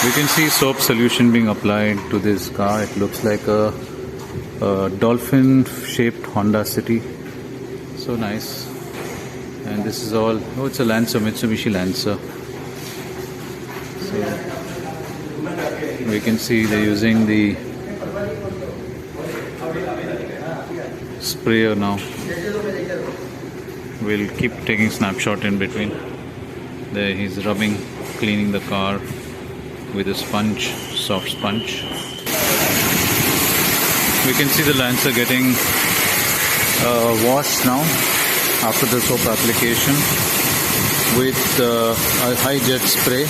We can see soap solution being applied to this car. It looks like a dolphin shaped Honda City. So nice. And this is all, oh, it's a Lancer, Mitsubishi Lancer. So we can see they're using the sprayer now. We'll keep taking snapshot in between. There he's rubbing, cleaning the car with a sponge, soft sponge. We can see the Lancer getting washed now after the soap application with a high jet spray.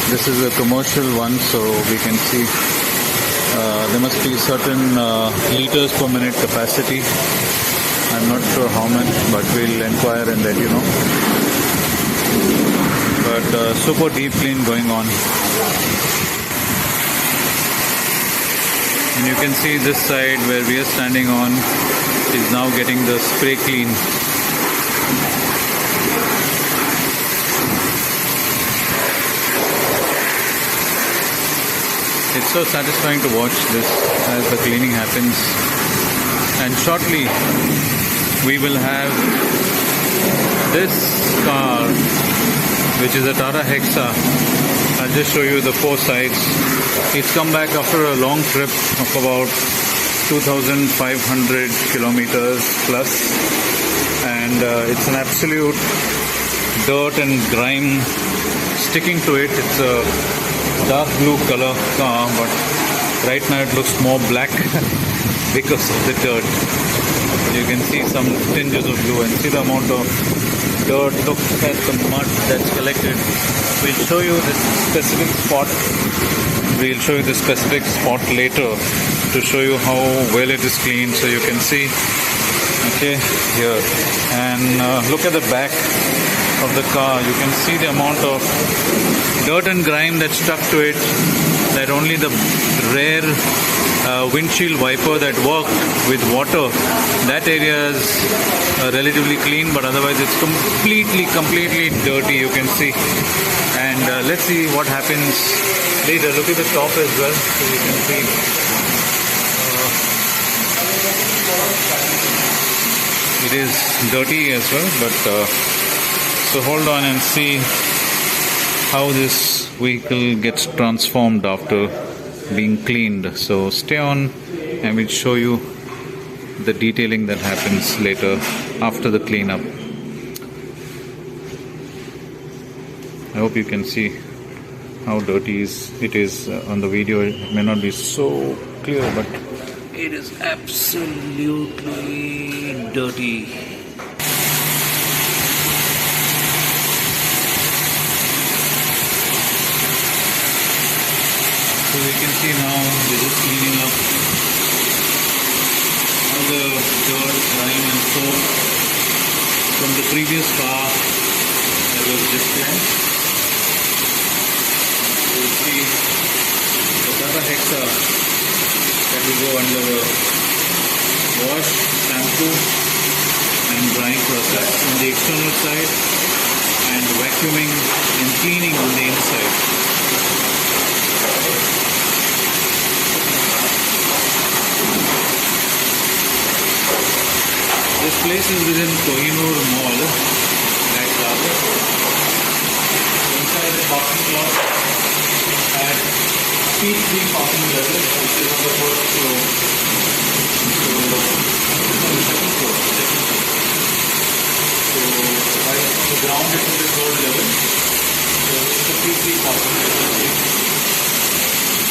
This is a commercial one, so we can see there must be certain liters per minute capacity. I'm not sure how much, but we'll inquire and let you know. But super deep clean going on. And you can see this side where we are standing on is now getting the spray clean. It's so satisfying to watch this as the cleaning happens. And shortly we will have this car, which is a Tata Hexa. I'll just show you the four sides. It's come back after a long trip of about 2,500 kilometers plus, and it's an absolute dirt and grime sticking to it. It's a dark blue color car, but right now it looks more black because of the dirt. You can see some tinges of blue and see the amount of dirt. Look at the mud that's collected. We'll show you this specific spot. We'll show you the specific spot later to show you how well it is cleaned, so you can see. Okay, here. And look at the back of the car. You can see the amount of dirt and grime that's stuck to it, that only the rare windshield wiper that worked with water, that area is relatively clean, but otherwise it's completely dirty, you can see. And let's see what happens later. Look at the top as well, so you can see. It is dirty as well, but so hold on and see how this vehicle gets transformed after being cleaned. So stay on and we'll show you the detailing that happens later after the cleanup. I hope you can see how dirty it is on the video. It may not be so clear, but it is absolutely dirty. So we can see now this is cleaning up all the dirt, grime and soap from the previous car that was just cleaned. You will see the Tata Hexa that will go under the wash, shampoo and drying process on the external side, and vacuuming and cleaning on the inside. This place is within Kohinoor Mall at Dadar. Inside the parking lot at P3 parking level, which is on the first floor. So, on the second floor. So, right from the ground to the third level. So, this is the P3 parking level.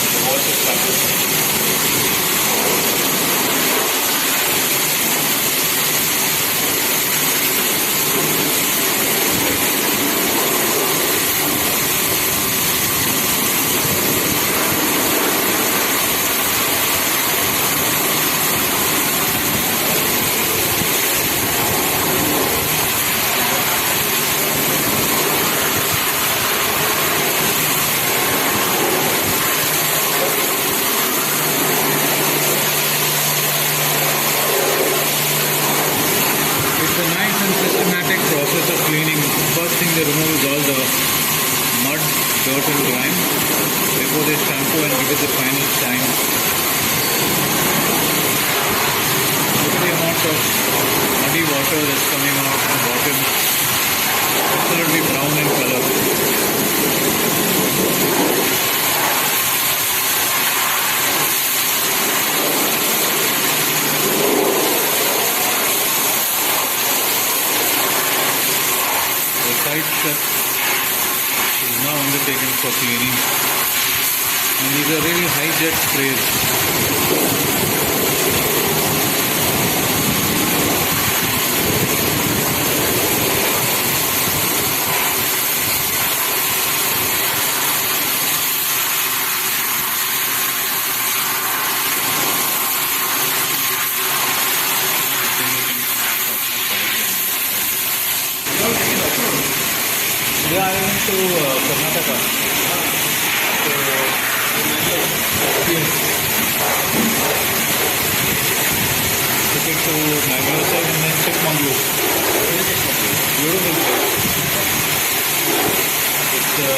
The walls are started. Systematic process of cleaning. First thing they remove is all the mud, dirt and grime before they shampoo and give it the final shine. Look at the amount of muddy water that's coming out from the bottom. Absolutely brown in color. The side step is now undertaken for cleaning, and these are really high jet sprays. Yeah, I went to Karnataka. So, yes. Took it to Mangalore side and then Chikmagalur. Beautiful place. It's the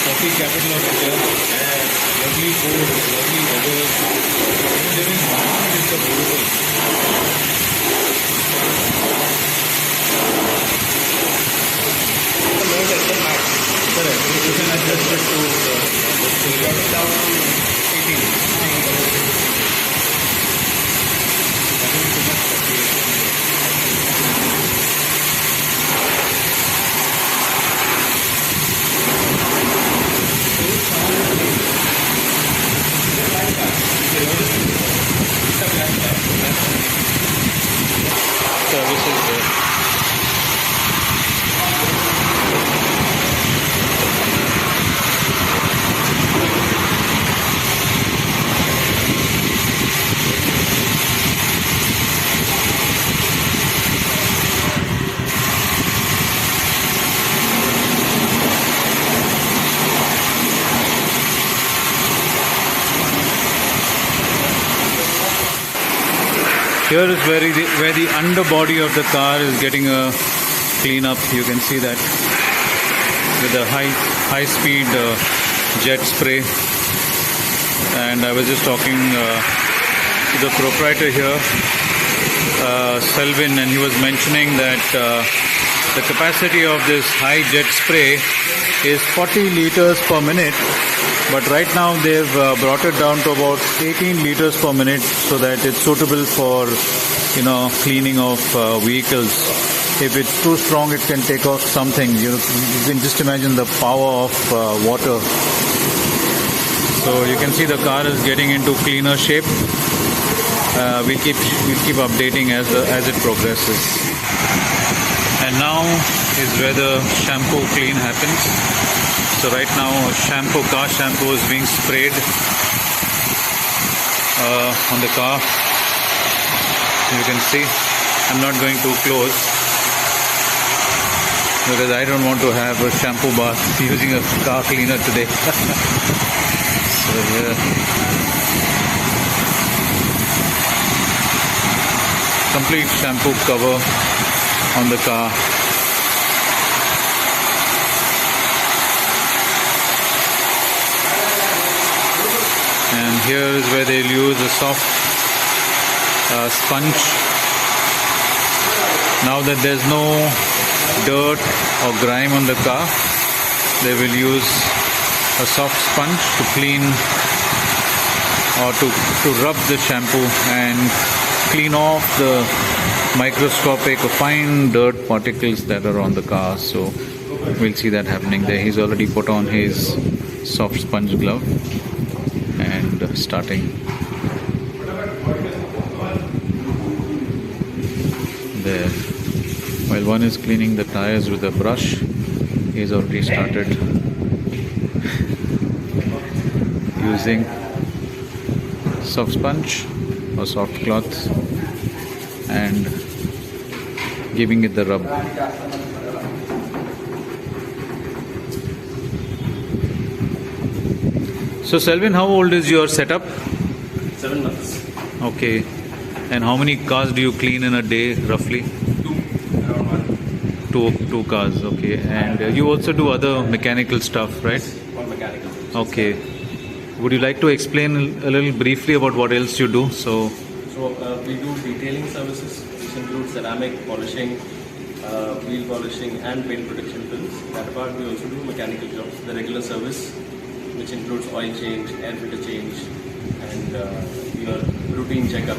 coffee capital of India. Lovely food, lovely weather. Even during monsoon, it's so beautiful. Correct. You can adjust it to down 18. Services there. Here is where the underbody of the car is getting a clean up. You can see that with a high speed jet spray. And I was just talking to the proprietor here, Selvin, and he was mentioning that the capacity of this high jet spray is 40 liters per minute. But right now they've brought it down to about 18 liters per minute, so that it's suitable for, cleaning of vehicles. If it's too strong, it can take off something. You can just imagine the power of water. So you can see the car is getting into cleaner shape. We'll keep updating as it progresses. And now is where the shampoo clean happens. So right now car shampoo is being sprayed on the car. You can see, I'm not going too close because I don't want to have a shampoo bath using a car cleaner today. So yeah. Complete shampoo cover on the car. And here is where they'll use a soft sponge. Now that there's no dirt or grime on the car, they will use a soft sponge to clean or to rub the shampoo and clean off the microscopic or fine dirt particles that are on the car. So we'll see that happening there. He's already put on his soft sponge glove and starting. There. While one is cleaning the tires with a brush, he's already started using soft sponge or soft cloth and giving it the rub. So Selvin, how old is your setup? 7 months. Okay. And how many cars do you clean in a day roughly? 2, around 1. Two cars, okay. And you also do other mechanical stuff, right? Or mechanical. Okay. Would you like to explain a little briefly about what else you do? So we do detailing services, which include ceramic polishing, wheel polishing, and paint protection films. That apart, we also do mechanical jobs, the regular service, which includes oil change, air filter change, and your routine checkup,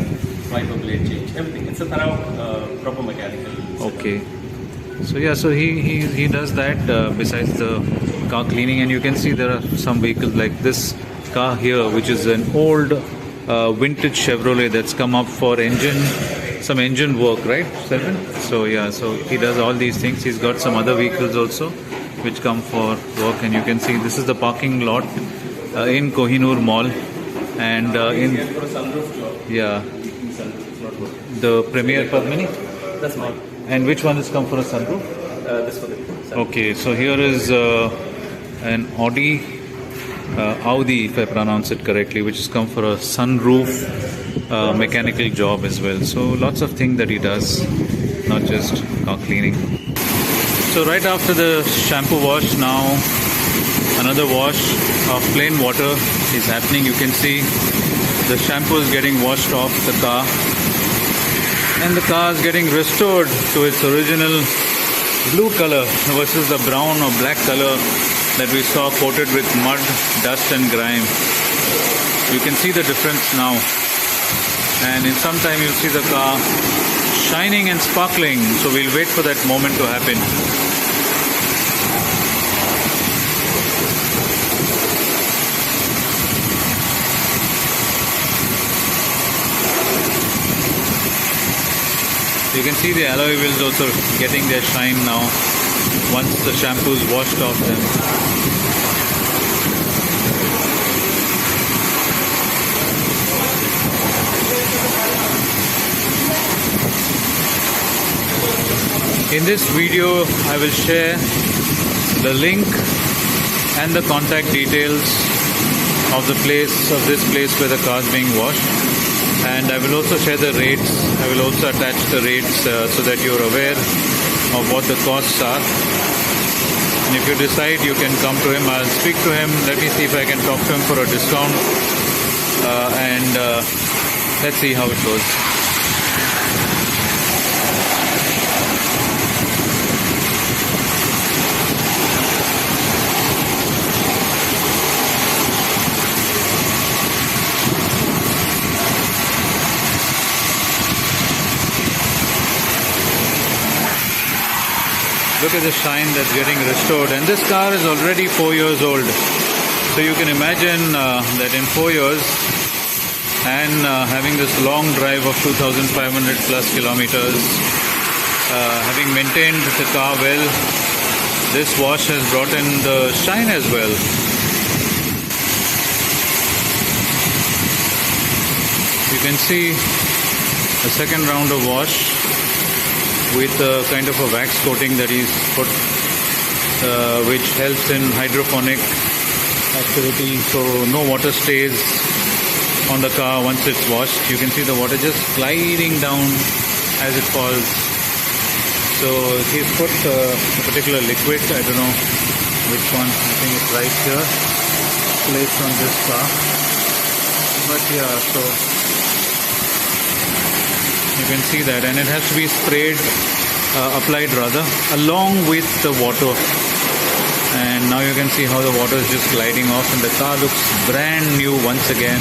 wiper blade change, everything. It's a thorough, proper mechanical setup. Okay. So yeah, so he does that besides the car cleaning, and you can see there are some vehicles like this car here, which is an old vintage Chevrolet that's come up for some engine work, right, Selvin? So yeah, so he does all these things. He's got some other vehicles also which come for work, and you can see this is the parking lot in Kohinoor Mall, and in For a sunroof job, yeah, it's not good. the Premier Padmini. That's mine. And which one has come for a sunroof? This for the sunroof. Okay, so here is an Audi, if I pronounce it correctly, which has come for a sunroof mechanical job as well. So lots of things that he does, not just car cleaning. So right after the shampoo wash, now another wash of plain water is happening. You can see the shampoo is getting washed off the car, and the car is getting restored to its original blue color versus the brown or black color that we saw coated with mud, dust and grime. You can see the difference now, and in some time you'll see the car shining and sparkling. So we'll wait for that moment to happen. You can see the alloy wheels also getting their shine now once the shampoo is washed off them. In this video, I will share the link and the contact details of this place where the car is being washed. And I will also share the rates. I will also attach the rates so that you're aware of what the costs are. And if you decide, you can come to him. I'll speak to him. Let me see if I can talk to him for a discount. And let's see how it goes. Look at the shine that's getting restored, and this car is already 4 years old. So you can imagine that in 4 years and having this long drive of 2,500 plus kilometers, having maintained the car well, this wash has brought in the shine as well. You can see a second round of wash with a kind of a wax coating that he's put, which helps in hydroponic activity, so no water stays on the car once it's washed. You can see the water just gliding down as it falls. So he's put a particular liquid, I don't know which one, I think it's right here, placed on this car. But yeah, so you can see that, and it has to be applied along with the water. And now you can see how the water is just gliding off, and the car looks brand new once again.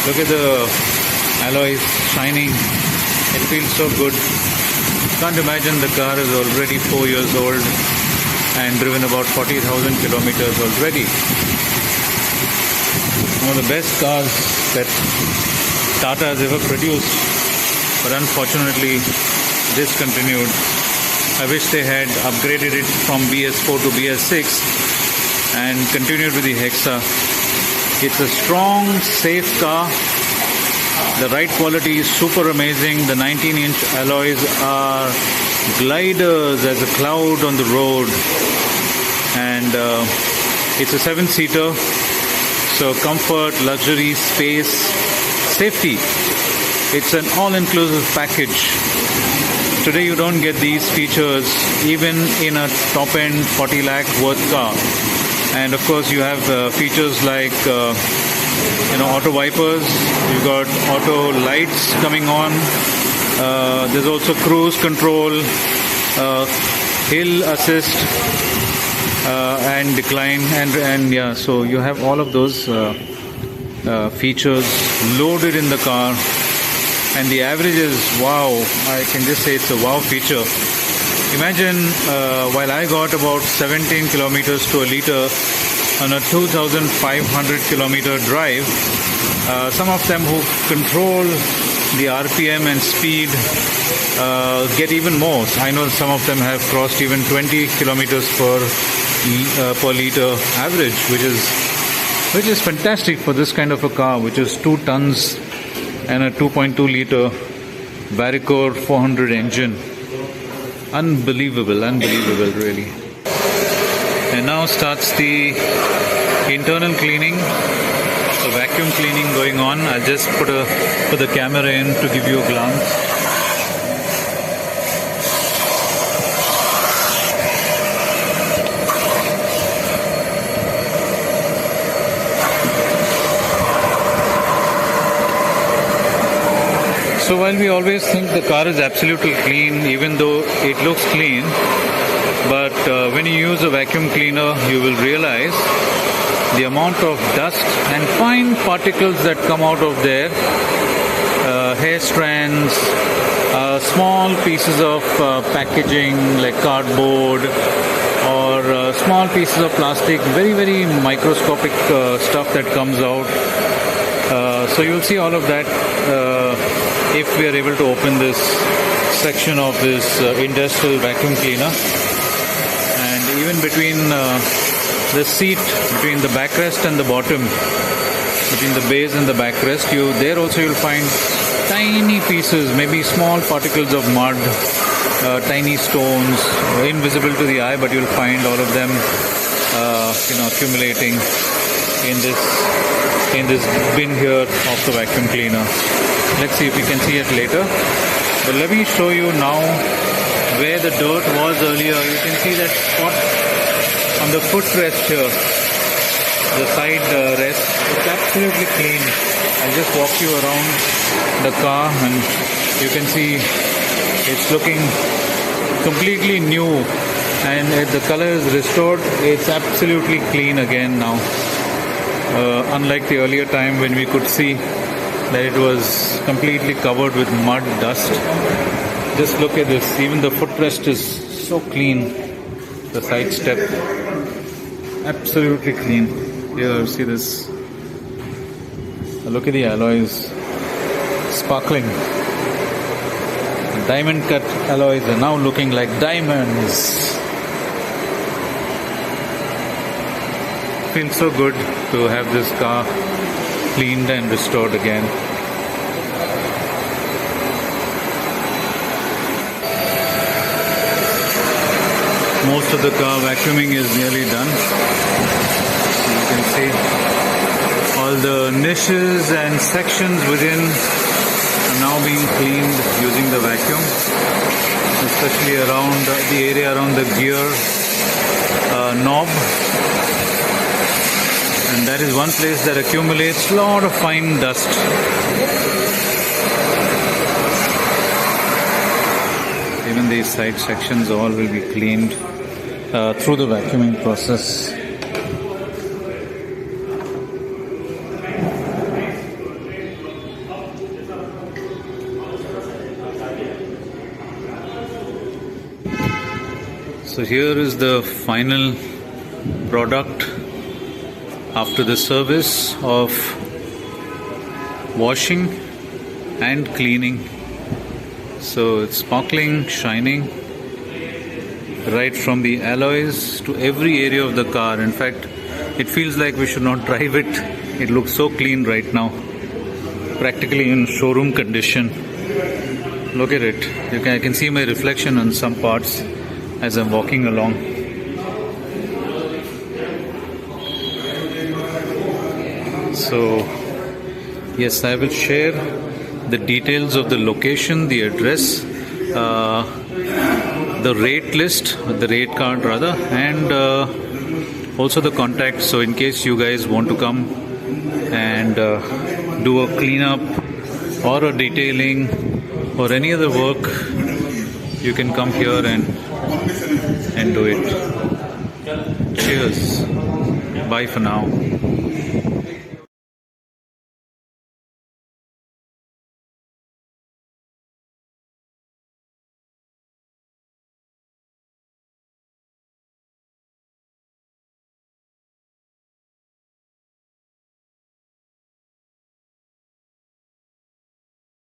Look at the alloys shining. It feels so good. Can't imagine the car is already 4 years old and driven about 40,000 kilometers already. One of the best cars that Tata has ever produced, but unfortunately discontinued. I wish they had upgraded it from BS4 to BS6 and continued with the Hexa. It's a strong, safe car. The ride quality is super amazing. The 19-inch alloys are gliders as a cloud on the road. And it's a 7-seater. So comfort, luxury, space, safety. It's an all-inclusive package. Today you don't get these features even in a top end 40 lakh worth car. And of course you have features like auto wipers, you've got auto lights coming on, there's also cruise control, hill assist, and decline, and yeah, so you have all of those features loaded in the car. And the average is wow. I can just say it's a wow feature. Imagine while I got about 17 kilometers to a liter on a 2,500 kilometer drive, some of them who control the RPM and speed get even more. I know some of them have crossed even 20 kilometers per liter average, which is fantastic for this kind of a car, which is 2 tons and a 2.2 liter Varicor 400 engine. Unbelievable really. And now starts the internal cleaning, the vacuum cleaning going on. I'll just put the camera in to give you a glance. So while we always think the car is absolutely clean, even though it looks clean, but when you use a vacuum cleaner, you will realize the amount of dust and fine particles that come out of there, hair strands, small pieces of packaging like cardboard, or small pieces of plastic, very, very microscopic stuff that comes out. So you'll see all of that if we are able to open this section of this industrial vacuum cleaner. And even between the seat, between the backrest and the bottom, between the base and the backrest, there also you'll find tiny pieces, maybe small particles of mud, tiny stones, invisible to the eye, but you'll find all of them accumulating in this bin here of the vacuum cleaner. Let's see if we can see it later. But let me show you now where the dirt was earlier. You can see that spot on the footrest here, the side rest. It's absolutely clean. I'll just walk you around the car and you can see it's looking completely new, and the color is restored. It's absolutely clean again now. Unlike the earlier time when we could see that it was completely covered with mud, dust. Just look at this. Even the footrest is so clean. The side step, absolutely clean. Here, see this. Look at the alloys, sparkling. The diamond cut alloys are now looking like diamonds. Feels so good to have this car cleaned and restored again. Most of the car vacuuming is nearly done. You can see all the niches and sections within are now being cleaned using the vacuum, especially around the area around the gear knob. And that is one place that accumulates a lot of fine dust. Even these side sections all will be cleaned through the vacuuming process. So here is the final product after the service of washing and cleaning. So it's sparkling, shining, right from the alloys to every area of the car. In fact, it feels like we should not drive it. It looks so clean right now, practically in showroom condition. Look at it. I can see my reflection on some parts as I'm walking along. So, yes, I will share the details of the location, the address the rate list, the rate card rather, and also the contact. So in case you guys want to come and do a cleanup or a detailing or any other work, you can come here and do it. Cheers. Bye for now.